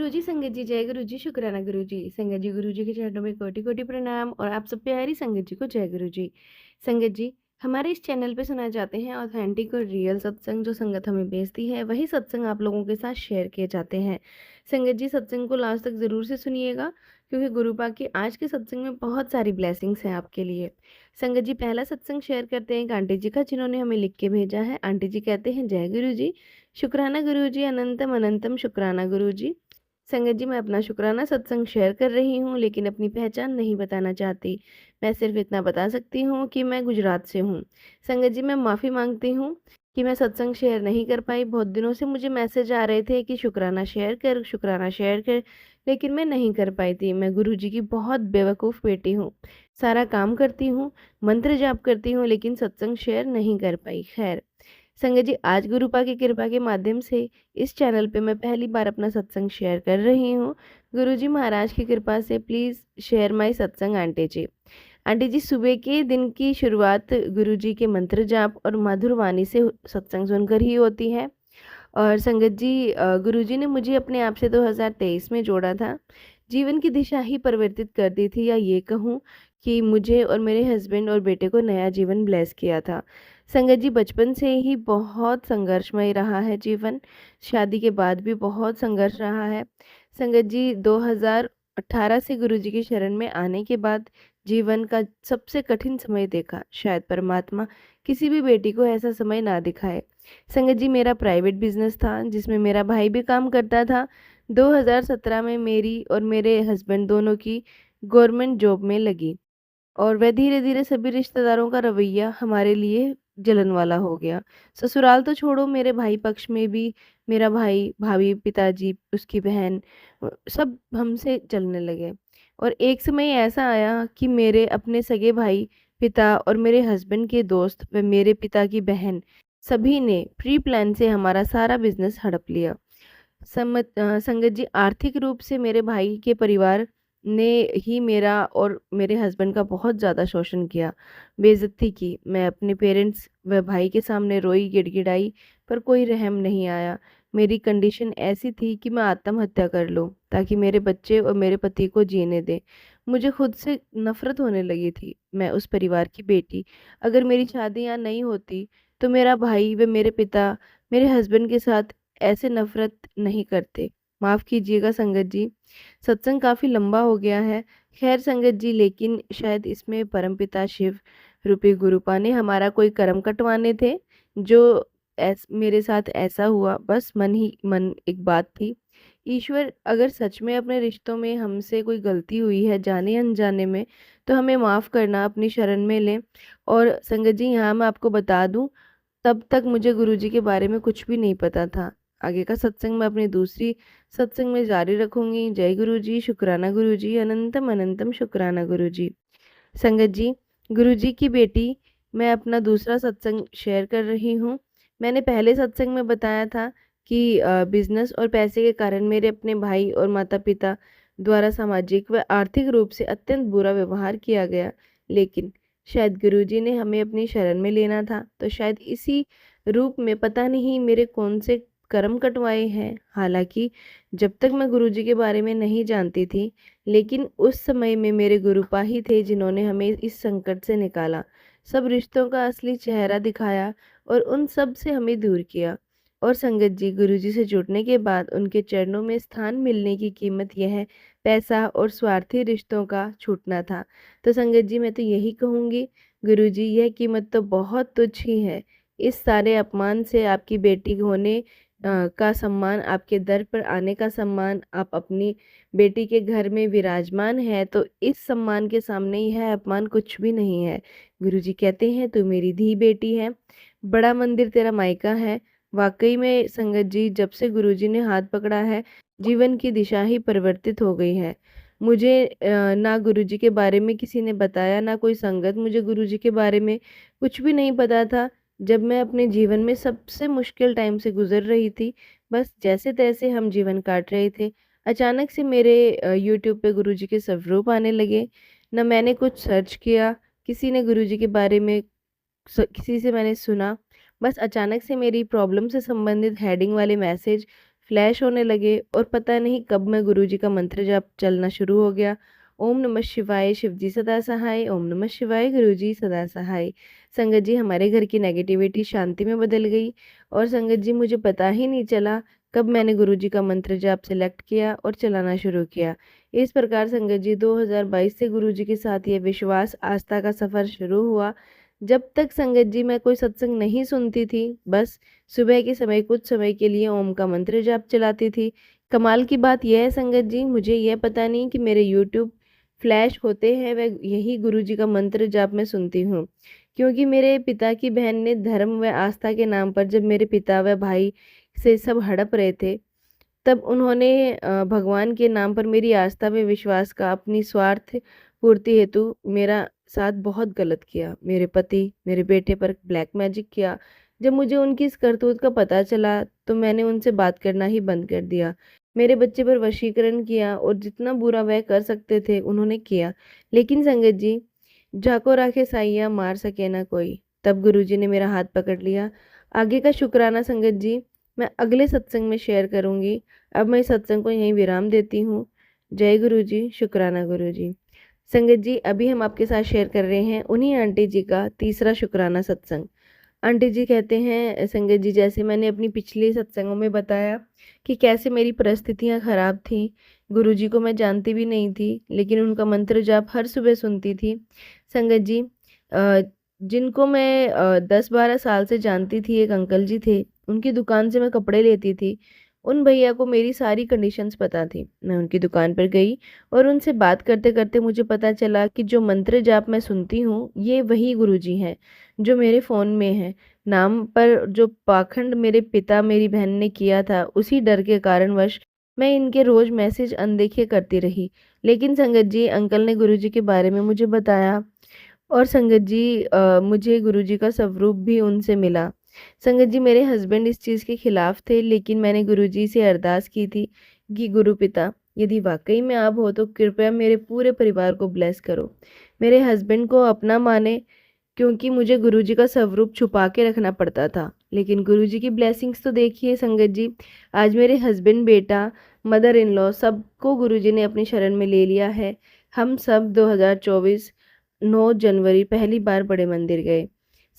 गुरुजी, संगत जी, जय गुरुजी, शुक्राना गुरुजी। संगत जी, गुरुजी के चरणों में कोटि-कोटि प्रणाम और आप सब प्यारी संगत जी को जय गुरुजी। संगत जी, हमारे इस चैनल पे सुनाए जाते हैं ऑथेंटिक और रियल सत्संग। जो संगत हमें भेजती है, वही सत्संग आप लोगों के साथ शेयर किए जाते हैं। संगत जी, सत्संग को लास्ट तक ज़रूर से सुनिएगा, क्योंकि गुरु पाक की आज के सत्संग में बहुत सारी ब्लेसिंग्स हैं आपके लिए। संगत जी, पहला सत्संग शेयर करते हैं एक आंटी जी का, जिन्होंने हमें लिख के भेजा है। आंटी जी कहते हैं, जय गुरुजी, शुक्राना गुरुजी, अनंतम अनंतम शुक्राना गुरुजी। संगत जी, मैं अपना शुक्राना सत्संग शेयर कर रही हूँ, लेकिन अपनी पहचान नहीं बताना चाहती। मैं सिर्फ इतना बता सकती हूँ कि मैं गुजरात से हूँ। संगत जी, मैं माफ़ी मांगती हूँ कि मैं सत्संग शेयर नहीं कर पाई। बहुत दिनों से मुझे मैसेज आ रहे थे कि शुक्राना शेयर कर, शुक्राना शेयर कर, लेकिन मैं नहीं कर पाई थी। मैं गुरु जी की बहुत बेवकूफ़ बेटी हूँ। सारा काम करती हूँ, मंत्र जाप करती हूँ, लेकिन सत्संग शेयर नहीं कर पाई। खैर संगत जी, आज गुरुपा की कृपा के माध्यम से इस चैनल पे मैं पहली बार अपना सत्संग शेयर कर रही हूँ। गुरुजी महाराज की कृपा से प्लीज़ शेयर माय सत्संग आंटी जी। आंटी जी, सुबह के दिन की शुरुआत गुरुजी के मंत्र जाप और मधुर वाणी से सत्संग सुनकर ही होती है। और संगत जी, गुरुजी ने मुझे अपने आप से 2023 में जोड़ा था। जीवन की दिशा ही परिवर्तित कर दी थी, या ये कहूँ कि मुझे और मेरे हस्बैंड और बेटे को नया जीवन ब्लेस किया था। संगत जी, बचपन से ही बहुत संघर्षमय रहा है जीवन। शादी के बाद भी बहुत संघर्ष रहा है। संगत जी, 2018 से गुरुजी की शरण में आने के बाद जीवन का सबसे कठिन समय देखा। शायद परमात्मा किसी भी बेटी को ऐसा समय ना दिखाए। संगत जी, मेरा प्राइवेट बिजनेस था, जिसमें मेरा भाई भी काम करता था। 2017 में मेरी और मेरे हस्बैंड दोनों की गवर्नमेंट जॉब में लगी, और वह धीरे-धीरे सभी रिश्तेदारों का रवैया हमारे लिए जलन वाला हो गया। ससुराल तो छोड़ो, मेरे भाई पक्ष में भी मेरा भाई, भाभी, पिताजी, उसकी बहन सब हमसे जलने लगे। और एक समय ऐसा आया कि मेरे अपने सगे भाई, पिता और मेरे हस्बैंड के दोस्त व मेरे पिता की बहन, सभी ने प्री प्लान से हमारा सारा बिज़नेस हड़प लिया। संगत जी, आर्थिक रूप से मेरे भाई के परिवार ने ही मेरा और मेरे हस्बैंड का बहुत ज़्यादा शोषण किया, बेइज़्ज़ती की। मैं अपने पेरेंट्स व भाई के सामने रोई, गिड़गिड़ाई, पर कोई रहम नहीं आया। मेरी कंडीशन ऐसी थी कि मैं आत्महत्या कर लूँ, ताकि मेरे बच्चे और मेरे पति को जीने दें। मुझे खुद से नफ़रत होने लगी थी। मैं उस परिवार की बेटी, अगर मेरी शादी यहाँ नहीं होती, तो मेरा भाई व मेरे पिता मेरे हस्बैंड के साथ ऐसे नफ़रत नहीं करते। माफ़ कीजिएगा संगत जी, सत्संग काफ़ी लंबा हो गया है। ख़ैर संगत जी, लेकिन शायद इसमें परमपिता शिव रूपी गुरुपा ने हमारा कोई कर्म कटवाने थे, जो मेरे साथ ऐसा हुआ। बस मन ही मन एक बात थी। ईश्वर अगर सच में अपने रिश्तों में हमसे कोई गलती हुई है जाने-अनजाने में, तो हमें माफ़ करना, अपनी शरण में लें। और संगत जी, यहाँ मैं आपको बता दूँ, तब तक मुझे गुरुजी के बारे में कुछ भी नहीं पता था। आगे का सत्संग मैं अपनी दूसरी सत्संग में जारी रखूँगी। जय गुरुजी, शुक्राना गुरुजी, अनंतम अनंतम शुक्राना गुरुजी। संगत जी, गुरुजी की बेटी, मैं अपना दूसरा सत्संग शेयर कर रही हूँ। मैंने पहले सत्संग में बताया था कि बिज़नेस और पैसे के कारण मेरे अपने भाई और माता-पिता द्वारा सामाजिक व आर्थिक रूप से अत्यंत बुरा व्यवहार किया गया। लेकिन शायद गुरुजी ने हमें अपनी शरण में लेना था, तो शायद इसी रूप में पता नहीं मेरे कौन से कर्म कटवाए हैं। हालाँकि जब तक मैं गुरुजी के बारे में नहीं जानती थी, लेकिन उस समय में मेरे गुरुपा ही थे जिन्होंने हमें इस संकट से निकाला, सब रिश्तों का असली चेहरा दिखाया और उन सब से हमें दूर किया। और संगत जी, गुरुजी से जुड़ने के बाद उनके चरणों में स्थान मिलने की कीमत यह पैसा और स्वार्थी रिश्तों का छूटना था। तो संगत जी, मैं तो यही कहूँगी, गुरुजी, यह कीमत तो बहुत तुच्छ ही है। इस सारे अपमान से आपकी बेटी होने का सम्मान, आपके दर पर आने का सम्मान, आप अपनी बेटी के घर में विराजमान है, तो इस सम्मान के सामने यह अपमान कुछ भी नहीं है। गुरुजी कहते हैं, तू मेरी धी बेटी है, बड़ा मंदिर तेरा मायका है। वाकई में संगत जी, जब से गुरुजी ने हाथ पकड़ा है, जीवन की दिशा ही परिवर्तित हो गई है। मुझे ना गुरुजी के बारे में किसी ने बताया, ना कोई संगत, मुझे गुरुजी के बारे में कुछ भी नहीं पता था। जब मैं अपने जीवन में सबसे मुश्किल टाइम से गुजर रही थी, बस जैसे-तैसे हम जीवन काट रहे थे, अचानक से मेरे यूट्यूब पे गुरुजी के स्वरूप आने लगे। ना मैंने कुछ सर्च किया, किसी ने गुरुजी के बारे में किसी से मैंने सुना, बस अचानक से मेरी प्रॉब्लम से संबंधित हेडिंग वाले मैसेज फ्लैश होने लगे और पता नहीं कब मैं गुरुजी का मंत्र जाप चलना शुरू हो गया। ओम नमः शिवाय, शिवजी सदा सहाय। ओम नमः शिवाय, गुरुजी सदा सहाय। संगत जी, हमारे घर की नेगेटिविटी शांति में बदल गई और संगत जी, मुझे पता ही नहीं चला कब मैंने गुरुजी का मंत्र जाप सेलेक्ट किया और चलाना शुरू किया। इस प्रकार संगत जी 2022 से गुरुजी के साथ ये विश्वास आस्था का सफ़र शुरू हुआ। जब तक संगत जी मैं कोई सत्संग नहीं सुनती थी, बस सुबह के समय कुछ समय के लिए ओम का मंत्र जाप चलाती थी। कमाल की बात यह है संगत जी, मुझे यह पता नहीं कि मेरे यूट्यूब फ्लैश होते हैं वह यही गुरुजी का मंत्र जाप मैं सुनती हूँ। क्योंकि मेरे पिता की बहन ने धर्म व आस्था के नाम पर जब मेरे पिता व भाई से सब हड़प रहे थे, तब उन्होंने भगवान के नाम पर मेरी आस्था व विश्वास का अपनी स्वार्थ पूर्ति हेतु मेरा साथ बहुत गलत किया। मेरे पति, मेरे बेटे पर ब्लैक मैजिक किया। जब मुझे उनकी इस करतूत का पता चला तो मैंने उनसे बात करना ही बंद कर दिया। मेरे बच्चे पर वशीकरण किया और जितना बुरा वह कर सकते थे उन्होंने किया। लेकिन संगत जी, जाको राखे साइया मार सके ना कोई। तब गुरुजी ने मेरा हाथ पकड़ लिया। आगे का शुक्राना संगत जी मैं अगले सत्संग में शेयर करूंगी। अब मैं इस सत्संग को यहीं विराम देती हूँ। जय गुरु जी, शुक्राना गुरु जी। संगत जी, अभी हम आपके साथ शेयर कर रहे हैं उन्हीं आंटी जी का तीसरा शुक्राना सत्संग। आंटी जी कहते हैं संगत जी, जैसे मैंने अपनी पिछले सत्संगों में बताया कि कैसे मेरी परिस्थितियां खराब थीं, गुरुजी को मैं जानती भी नहीं थी लेकिन उनका मंत्र जाप हर सुबह सुनती थी। संगत जी, जिनको मैं 10-12 साल से जानती थी, एक अंकल जी थे, उनकी दुकान से मैं कपड़े लेती थी। उन भैया को मेरी सारी कंडीशंस पता थी। मैं उनकी दुकान पर गई और उनसे बात करते करते मुझे पता चला कि जो मंत्र जाप मैं सुनती हूँ ये वही गुरुजी हैं जो मेरे फ़ोन में है। नाम पर जो पाखंड मेरे पिता मेरी बहन ने किया था, उसी डर के कारणवश मैं इनके रोज़ मैसेज अनदेखे करती रही। लेकिन संगत जी, अंकल ने गुरुजी के बारे में मुझे बताया और संगत जी मुझे गुरुजी का स्वरूप भी उनसे मिला। संगत जी, मेरे हस्बैंड इस चीज़ के खिलाफ थे लेकिन मैंने गुरुजी से अरदास की थी कि गुरु पिता, यदि वाकई में आप हो तो कृपया मेरे पूरे परिवार को ब्लेस करो। मेरे हस्बैंड को अपना माने, क्योंकि मुझे गुरुजी का स्वरूप छुपा के रखना पड़ता था। लेकिन गुरुजी की ब्लेसिंग्स तो देखिए संगत जी, आज मेरे हस्बैंड, बेटा, मदर इन लॉ सबको गुरुजी ने अपनी शरण में ले लिया है। हम सब 2024 9 जनवरी पहली बार बड़े मंदिर गए।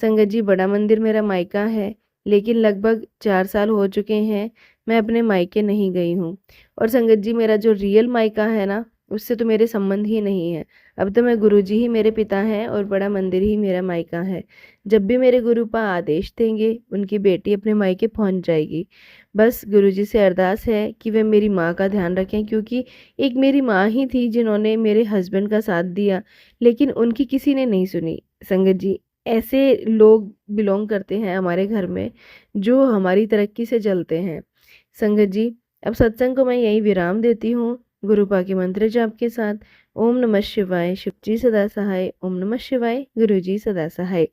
संगत जी, बड़ा मंदिर मेरा मायका है लेकिन लगभग 4 साल हो चुके हैं मैं अपने मायके नहीं गई हूँ। और संगत जी, मेरा जो रियल मायका है ना, उससे तो मेरे संबंध ही नहीं है। अब तो मैं गुरुजी ही मेरे पिता हैं और बड़ा मंदिर ही मेरा मायका है। जब भी मेरे गुरुपा आदेश देंगे उनकी बेटी अपने मायके पहुंच जाएगी। बस गुरुजी से अरदास है कि वे मेरी माँ का ध्यान रखें, क्योंकि एक मेरी माँ ही थी जिन्होंने मेरे हस्बैंड का साथ दिया लेकिन उनकी किसी ने नहीं सुनी। संगत जी, ऐसे लोग बिलोंग करते हैं हमारे घर में जो हमारी तरक्की से जलते हैं। संगत जी, अब सत्संग को मैं यही विराम देती हूँ गुरुपा के मंत्र जाप के साथ। ओम नमः शिवाय, शिवजी सदा सहाय। ओम नमः शिवाय, गुरुजी सदा सहाय।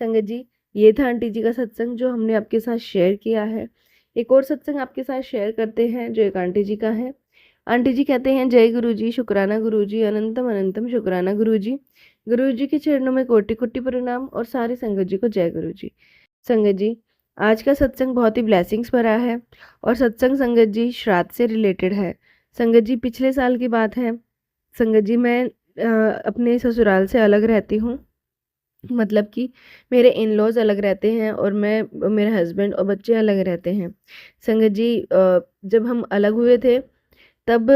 संगत जी, ये था आंटी जी का सत्संग जो हमने आपके साथ शेयर किया है। एक और सत्संग आपके साथ शेयर करते हैं जो एक आंटी जी का है। आंटी जी कहते हैं, जय गुरु जी, शुक्राना गुरु जी, अनंतम अनंतम शुक्राना गुरु जी। गुरु जी के चरणों में कोटि कोटि प्रणाम और सारे संगत जी को जय गुरु जी। संगत जी, आज का सत्संग बहुत ही ब्लेसिंग्स भरा है और सत्संग संगत जी श्राद्ध से रिलेटेड है। संगत जी, पिछले साल की बात है। संगत जी, मैं अपने ससुराल से अलग रहती हूँ, मतलब कि मेरे इन लॉज अलग रहते हैं और मैं, मेरे हस्बैंड और बच्चे अलग रहते हैं। संगत जी, जब हम अलग हुए थे तब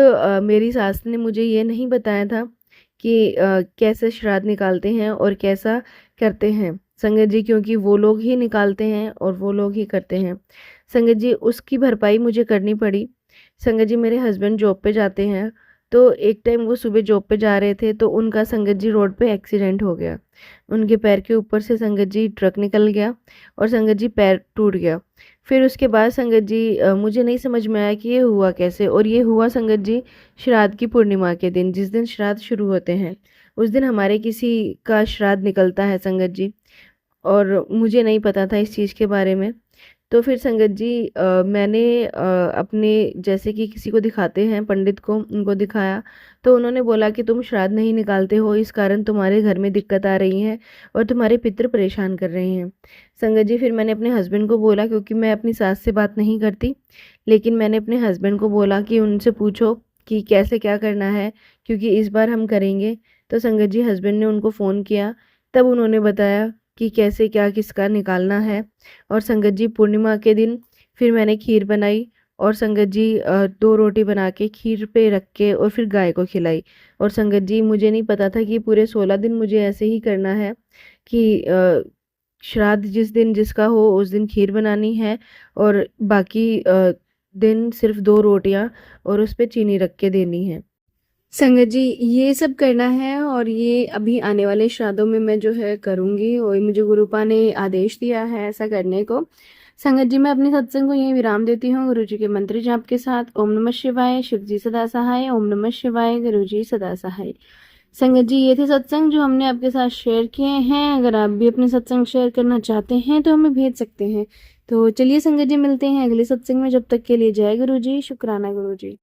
मेरी सास ने मुझे ये नहीं बताया था कि कैसे श्राद्ध निकालते हैं और कैसा करते हैं। संगत जी, क्योंकि वो लोग ही निकालते हैं और वो लोग ही करते हैं। संगत जी, उसकी भरपाई मुझे करनी पड़ी। संगत जी, मेरे हस्बैंड जॉब पे जाते हैं, तो एक टाइम वो सुबह जॉब पे जा रहे थे तो उनका संगत जी रोड पे एक्सीडेंट हो गया। उनके पैर के ऊपर से संगत जी ट्रक निकल गया और संगत जी पैर टूट गया। फिर उसके बाद संगत जी मुझे नहीं समझ में आया कि ये हुआ कैसे, और ये हुआ संगत जी श्राद्ध की पूर्णिमा के दिन, जिस दिन श्राद्ध शुरू होते हैं उस दिन हमारे किसी का श्राद्ध निकलता है संगत जी, और मुझे नहीं पता था इस चीज़ के बारे में। तो फिर संगत जी मैंने अपने जैसे कि किसी को दिखाते हैं पंडित को, उनको दिखाया तो उन्होंने बोला कि तुम श्राद्ध नहीं निकालते हो, इस कारण तुम्हारे घर में दिक्कत आ रही है और तुम्हारे पितृ परेशान कर रहे हैं। संगत जी फिर मैंने अपने हस्बैंड को बोला, क्योंकि मैं अपनी सास से बात नहीं करती, लेकिन मैंने अपने हस्बैंड को बोला कि उनसे पूछो कि कैसे क्या करना है, क्योंकि इस बार हम करेंगे। तो संगत जी हस्बैंड ने उनको फ़ोन किया, तब उन्होंने बताया कि कैसे क्या किसका निकालना है। और संगत जी पूर्णिमा के दिन फिर मैंने खीर बनाई और संगत जी 2 रोटी बना के खीर पे रख के और फिर गाय को खिलाई। और संगत जी मुझे नहीं पता था कि पूरे 16 दिन मुझे ऐसे ही करना है कि श्राद्ध जिस दिन जिसका हो उस दिन खीर बनानी है और बाकी दिन सिर्फ 2 रोटियाँ और उस पे चीनी रख के देनी है। संगत जी ये सब करना है और ये अभी आने वाले श्राद्धों में मैं जो है करूँगी, और मुझे गुरुपा ने आदेश दिया है ऐसा करने को। संगत जी मैं अपने सत्संग को यहीं विराम देती हूँ गुरु जी के मंत्र जाप के साथ। ओम नमः शिवाय, शिव जी सदा सहाय। ओम नमः शिवाय, गुरु जी सदा सहाय। संगत जी ये थे सत्संग जो हमने आपके साथ शेयर किए हैं। अगर आप भी अपने सत्संग शेयर करना चाहते हैं तो हमें भेज सकते हैं। तो चलिए संगत जी मिलते हैं अगले सत्संग में, जब तक के लिए जय गुरु जी, शुक्राना गुरु जी।